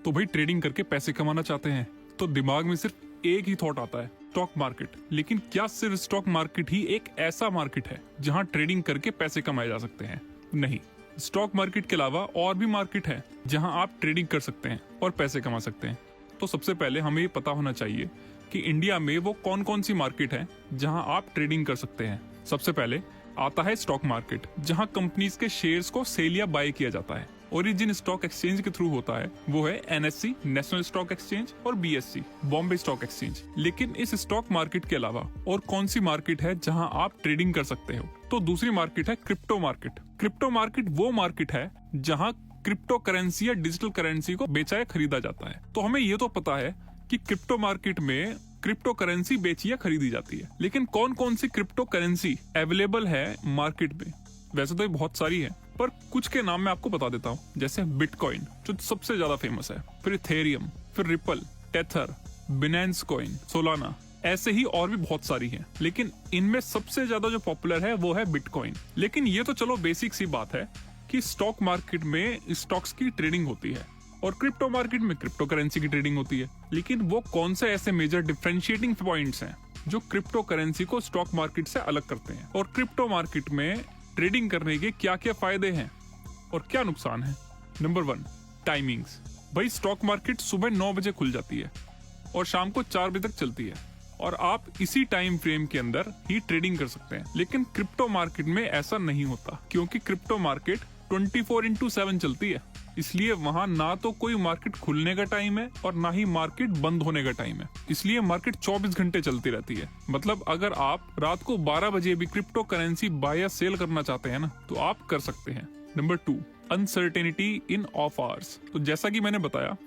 तो भाई ट्रेडिंग करके पैसे कमाना चाहते हैं तो दिमाग में सिर्फ एक ही थॉट आता है, स्टॉक मार्केट। लेकिन क्या सिर्फ स्टॉक मार्केट ही एक ऐसा मार्केट है जहां ट्रेडिंग करके पैसे कमाए जा सकते हैं? नहीं, स्टॉक मार्केट के अलावा और भी मार्केट है जहां आप ट्रेडिंग कर सकते हैं और पैसे कमा सकते हैं। तो सबसे पहले हमें ये पता होना चाहिए कि इंडिया में वो कौन कौन सी मार्केट है जहां आप ट्रेडिंग कर सकते हैं। सबसे पहले आता है स्टॉक मार्केट, जहां कंपनीज के शेयर्स को सेल या बाय किया जाता है और ये जिन स्टॉक एक्सचेंज के थ्रू होता है वो है NSE नेशनल स्टॉक एक्सचेंज और BSE बॉम्बे स्टॉक एक्सचेंज। लेकिन इस स्टॉक मार्केट के अलावा और कौन सी मार्केट है जहां आप ट्रेडिंग कर सकते हो? तो दूसरी मार्केट है क्रिप्टो मार्केट। क्रिप्टो मार्केट वो मार्केट है जहां क्रिप्टो करेंसी या डिजिटल करेंसी को बेचा या खरीदा जाता है। तो हमें ये तो पता है कि क्रिप्टो मार्केट में क्रिप्टो करेंसी बेची या खरीदी जाती है, लेकिन कौन कौन सी क्रिप्टो करेंसी अवेलेबल है मार्केट में? वैसे तो बहुत सारी है, पर कुछ के नाम मैं आपको बता देता हूँ। जैसे बिटकॉइन जो सबसे ज्यादा फेमस है, फिर इथेरियम, फिर ripple, tether, Binance coin, Solana, ऐसे ही और भी बहुत सारी हैं। लेकिन इनमें सबसे ज्यादा जो पॉपुलर है वो है बिटकॉइन। लेकिन ये तो चलो बेसिक सी बात है कि स्टॉक मार्केट में स्टॉक्स की ट्रेडिंग होती है और क्रिप्टो मार्केट में क्रिप्टो करेंसी की ट्रेडिंग होती है। लेकिन वो कौन से ऐसे मेजर डिफरेंशिएटिंग पॉइंट्स हैं जो क्रिप्टो करेंसी को स्टॉक मार्केट से अलग करते हैं, और क्रिप्टो मार्केट में ट्रेडिंग करने के क्या क्या फायदे हैं और क्या नुकसान है? Number 1, timings. भाई स्टॉक मार्केट सुबह 9 बजे खुल जाती है और शाम को 4 बजे तक चलती है और आप इसी टाइम फ्रेम के अंदर ही ट्रेडिंग कर सकते हैं। लेकिन क्रिप्टो मार्केट में ऐसा नहीं होता, क्योंकि क्रिप्टो मार्केट 24/7 चलती है। इसलिए वहाँ ना तो कोई मार्केट खुलने का टाइम है और ना ही मार्केट बंद होने का टाइम है। इसलिए मार्केट 24 घंटे चलती रहती है। मतलब अगर आप रात को 12 बजे भी क्रिप्टो करेंसी बाय या सेल करना चाहते हैं ना, तो आप कर सकते हैं। Number 2, uncertainty in of hours. तो जैसा कि मैंने बताया,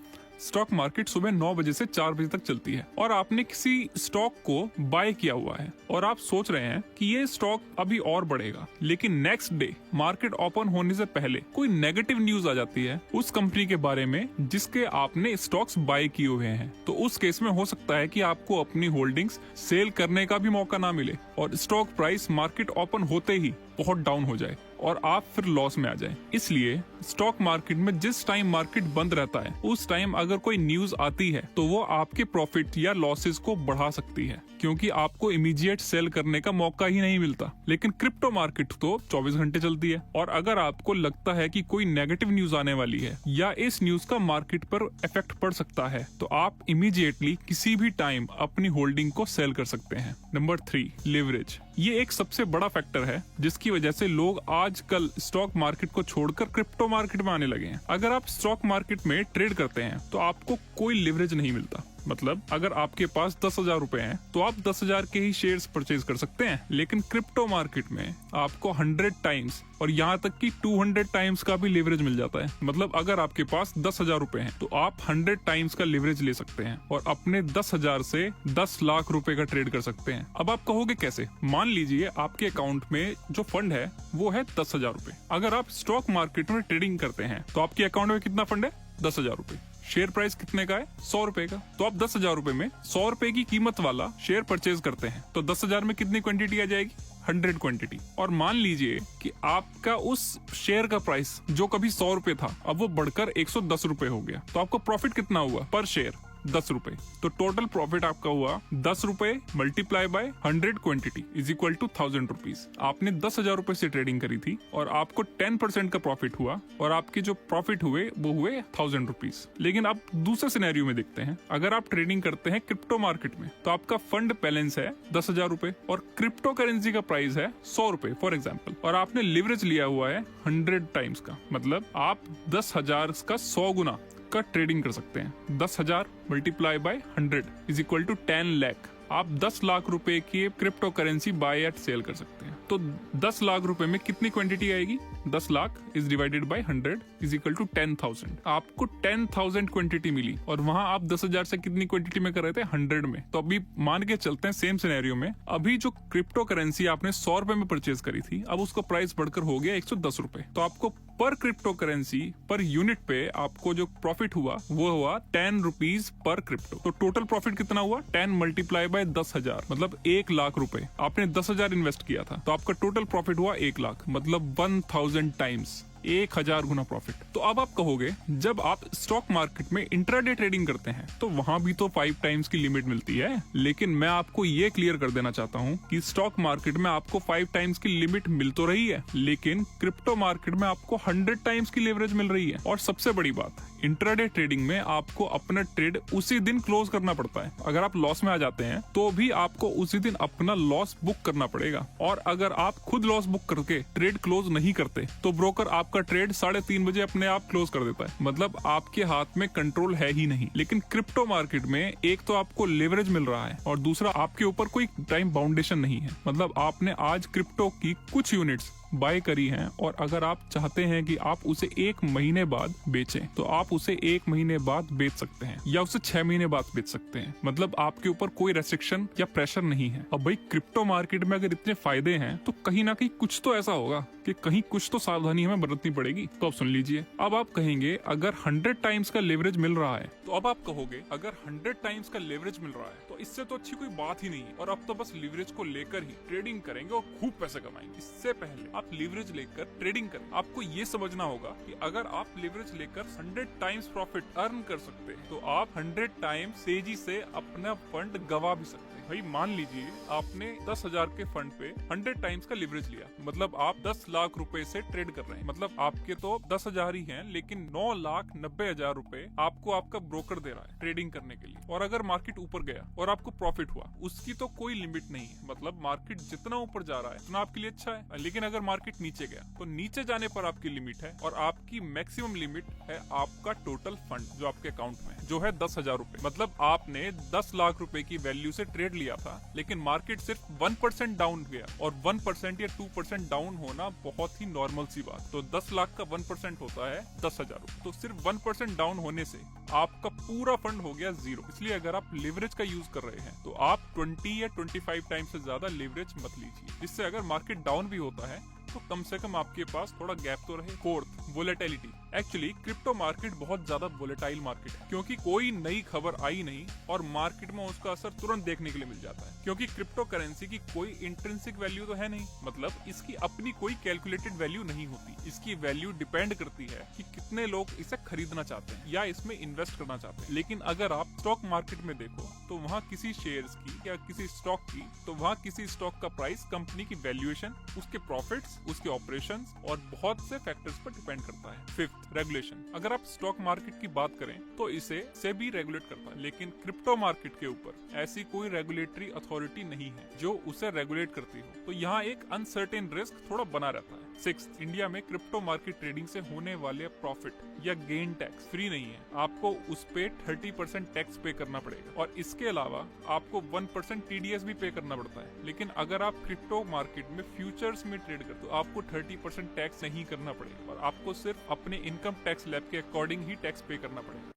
स्टॉक मार्केट सुबह 9 बजे से 4 बजे तक चलती है और आपने किसी स्टॉक को बाय किया हुआ है और आप सोच रहे हैं कि ये स्टॉक अभी और बढ़ेगा, लेकिन नेक्स्ट डे मार्केट ओपन होने से पहले कोई नेगेटिव न्यूज आ जाती है उस कंपनी के बारे में जिसके आपने स्टॉक्स बाय किए हुए हैं। तो उस केस में हो सकता है कि आपको अपनी होल्डिंग्स सेल करने का भी मौका ना मिले और स्टॉक प्राइस मार्केट ओपन होते ही बहुत डाउन हो जाए और आप फिर लॉस में आ जाएं। इसलिए स्टॉक मार्केट में जिस टाइम मार्केट बंद रहता है उस टाइम अगर कोई न्यूज आती है तो वो आपके प्रॉफिट या लॉसेस को बढ़ा सकती है, क्योंकि आपको इमीडिएट सेल करने का मौका ही नहीं मिलता। लेकिन क्रिप्टो मार्केट तो 24 घंटे चलती है और अगर आपको लगता है कि कोई नेगेटिव न्यूज आने वाली है या इस न्यूज का मार्केट पर इफेक्ट पड़ सकता है, तो आप इमीडिएटली किसी भी टाइम अपनी होल्डिंग को सेल कर सकते हैं। Number 3, leverage. ये एक सबसे बड़ा फैक्टर है जिसकी वजह से लोग आजकल स्टॉक मार्केट को छोड़कर क्रिप्टो मार्केट में आने लगे हैं। अगर आप स्टॉक मार्केट में ट्रेड करते हैं तो आपको कोई लिवरेज नहीं मिलता। मतलब अगर आपके पास 10,000 रुपए हैं तो आप 10,000 के ही शेयर्स परचेज कर सकते हैं। लेकिन क्रिप्टो मार्केट में आपको 100 टाइम्स और यहाँ तक कि 200 टाइम्स का भी लिवरेज मिल जाता है। मतलब अगर आपके पास 10,000 रुपए हैं तो आप 100 टाइम्स का लिवरेज ले सकते हैं और अपने 10,000 से 10 लाख रुपए का ट्रेड कर सकते हैं। अब आप कहोगे कैसे? मान लीजिए आपके अकाउंट में जो फंड है वो है 10,000 रुपए। अगर आप स्टॉक मार्केट में ट्रेडिंग करते हैं तो आपके अकाउंट में कितना फंड है? 10,000 रुपए। शेयर प्राइस कितने का है? 100 रुपए का। तो आप 10,000 रुपए में 100 रुपए की कीमत वाला शेयर परचेज करते हैं तो 10,000 में कितनी क्वांटिटी आ जाएगी? 100 क्वांटिटी। और मान लीजिए कि आपका उस शेयर का प्राइस जो कभी 100 रुपए था अब वो बढ़कर 110 रुपए हो गया, तो आपको प्रॉफिट कितना हुआ पर शेयर? 10 रुपए। तो टोटल प्रॉफिट आपका हुआ 10 रुपए multiply by 100 quantity is equal to 1000 rupees. आपने 10,000 रुपए से ट्रेडिंग करी थी और आपको 10% का प्रॉफिट हुआ और आपके जो प्रॉफिट हुए वो हुए 1000 रुपीज। लेकिन अब दूसरे सिनेरियो में देखते हैं। अगर आप ट्रेडिंग करते हैं क्रिप्टो मार्केट में तो आपका फंड बैलेंस है 10,000 रुपए और क्रिप्टो करेंसी का प्राइस है 100 रुपए फॉर एग्जाम्पल, और आपने लिवरेज लिया हुआ है 100 टाइम्स का। मतलब आप 10,000 का 100 गुना का ट्रेडिंग कर सकते हैं। 10,000 multiply by 100 is equal to 10 lakh. आप 10 लाख रुपए की crypto currency buy at sell कर सकते हैं। तो 10 लाख रुपए में कितनी क्वांटिटी आएगी? 10 lakh is divided by 100 is equal to 10,000। आपको 10,000 क्वांटिटी मिली और वहां आप 10,000 से कितनी क्वांटिटी में कर रहे थे? 100 में। तो अभी मान के चलते हैं सेम सिनेरियो में, अभी जो क्रिप्टो करेंसी आपने 100 रुपए में परचेज करी थी अब उसका प्राइस बढ़कर हो गया 110 रुपए। तो आपको पर क्रिप्टो करेंसी पर यूनिट पे आपको जो प्रॉफिट हुआ वो हुआ 10 रुपीज पर क्रिप्टो। तो टोटल प्रॉफिट कितना हुआ? 10 मल्टीप्लाई बाय 10,000 मतलब 1 लाख रुपए। आपने 10,000 इन्वेस्ट किया था तो आपका टोटल प्रॉफिट हुआ 1 लाख, मतलब 1000 टाइम्स 1000 गुना प्रॉफिट। तो अब आप कहोगे जब आप स्टॉक मार्केट में इंट्राडे ट्रेडिंग करते हैं तो वहां भी तो 5 टाइम्स की लिमिट मिलती है, लेकिन मैं आपको ये क्लियर कर देना चाहता हूँ कि स्टॉक मार्केट में आपको 5 टाइम्स की लिमिट मिल तो रही है, लेकिन क्रिप्टो मार्केट में आपको 100 टाइम्स की लेवरेज मिल रही है। और सबसे बड़ी बात, इंट्राडे ट्रेडिंग में आपको अपना ट्रेड उसी दिन क्लोज करना पड़ता है। अगर आप लॉस में आ जाते हैं तो भी आपको उसी दिन अपना लॉस बुक करना पड़ेगा, और अगर आप खुद लॉस बुक करके ट्रेड क्लोज नहीं करते तो ब्रोकर आपका ट्रेड 3:30 बजे अपने आप क्लोज कर देता है। मतलब आपके हाथ में कंट्रोल है ही नहीं। लेकिन क्रिप्टो मार्केट में एक तो आपको लेवरेज मिल रहा है और दूसरा आपके ऊपर कोई टाइम बाउंडेशन नहीं है। मतलब आपने आज क्रिप्टो की कुछ यूनिट्स बाय करी हैं और अगर आप चाहते हैं कि आप उसे 1 महीने बाद बेचें तो आप उसे 1 महीने बाद बेच सकते हैं या उसे 6 महीने बाद बेच सकते हैं। मतलब आपके ऊपर कोई रेस्ट्रिक्शन या प्रेशर नहीं है। अब भाई क्रिप्टो मार्केट में अगर इतने फायदे हैं तो कहीं ना कहीं कुछ तो ऐसा होगा कि कहीं कुछ तो सावधानी हमें बरतनी पड़ेगी। तो अब सुन लीजिए, अब आप कहेंगे अगर 100 टाइम्स का लेवरेज मिल रहा है, तो अब आप कहोगे अगर 100 टाइम्स का लेवरेज मिल रहा है तो इससे तो अच्छी कोई बात ही नहीं है और अब तो बस लेवरेज को लेकर ही ट्रेडिंग करेंगे और खूब पैसे कमाएंगे। इससे पहले आप लेवरेज लेकर ट्रेडिंग करें। आपको ये समझना होगा कि अगर आप लेवरेज लेकर 100 टाइम्स प्रॉफिट अर्न कर सकते हैं तो आप 100 टाइम्स तेजी से अपना फंड गवा भी सकते हैं। भाई मान लीजिए आपने 10,000 के फंड पे 100 टाइम्स का लेवरेज लिया, मतलब आप 10 लाख रुपए से ट्रेड कर रहे हैं। मतलब आपके तो 10,000 ही हैं, लेकिन 9,90,000 रुपए आपको आपका ब्रोकर दे रहा है ट्रेडिंग करने के लिए। और अगर मार्केट ऊपर गया और आपको प्रॉफिट हुआ, उसकी तो कोई लिमिट नहीं है। मतलब मार्केट जितना ऊपर जा रहा है उतना आपके लिए अच्छा है, लेकिन अगर मार्केट नीचे गया तो नीचे जाने पर आपकी लिमिट है और आपकी मैक्सिमम लिमिट है आपका टोटल फंड जो आपके अकाउंट में है, जो है 10,000 रुपए। मतलब आपने 10 लाख रुपए की वैल्यू से ट्रेड लिया था, लेकिन मार्केट सिर्फ 1% डाउन गया और 1% या 2% डाउन होना बहुत ही नॉर्मल सी बात। तो 10 लाख का 1% होता है 10,000 रुपए। तो सिर्फ 1% डाउन होने से आपका पूरा फंड हो गया 0। इसलिए अगर आप लेवरेज का यूज कर रहे हैं तो आप 20 या 25 टाइम से ज्यादा लेवरेज मत लीजिए, जिससे अगर मार्केट डाउन भी होता है तो कम से कम आपके पास थोड़ा गैप तो रहे। Fourth, volatility. Actually crypto market बहुत ज्यादा वोलेटाइल मार्केट है, क्योंकि कोई नई खबर आई नहीं और मार्केट में उसका असर तुरंत देखने के लिए मिल जाता है। क्योंकि क्रिप्टो करेंसी की कोई इंट्रिंसिक वैल्यू तो है नहीं, मतलब इसकी अपनी कोई कैलकुलेटेड वैल्यू नहीं होती। इसकी वैल्यू डिपेंड करती है कि कितने लोग इसे खरीदना चाहते हैं या इसमें इन्वेस्ट करना चाहते हैं। लेकिन अगर आप स्टॉक मार्केट में देखो तो वहाँ किसी शेयर्स की या किसी स्टॉक की, तो वहाँ किसी स्टॉक का प्राइस, कंपनी की वैल्यूएशन, उसके प्रॉफिट्स, उसके ऑपरेशंस और बहुत से फैक्टर्स पर डिपेंड करता है। Fifth, regulation. अगर आप स्टॉक मार्केट की बात करें तो इसे सेबी रेगुलेट करता है, लेकिन क्रिप्टो मार्केट के ऊपर ऐसी कोई रेगुलेटरी अथॉरिटी नहीं है जो उसे रेगुलेट करती हो। तो यहाँ एक अनसर्टेन रिस्क थोड़ा बना रहता है। सिक्स्थ, इंडिया में क्रिप्टो मार्केट ट्रेडिंग से होने वाले प्रॉफिट या गेन टैक्स फ्री नहीं है। आपको उस पे 30% टैक्स पे करना पड़ेगा और इसके अलावा आपको 1% TDS भी पे करना पड़ता है। लेकिन अगर आप क्रिप्टो मार्केट में फ्यूचर्स में ट्रेड करते हो आपको 30% टैक्स नहीं करना पड़ेगा और आपको सिर्फ अपने इनकम टैक्स स्लैब के अकॉर्डिंग ही टैक्स पे करना पड़ेगा।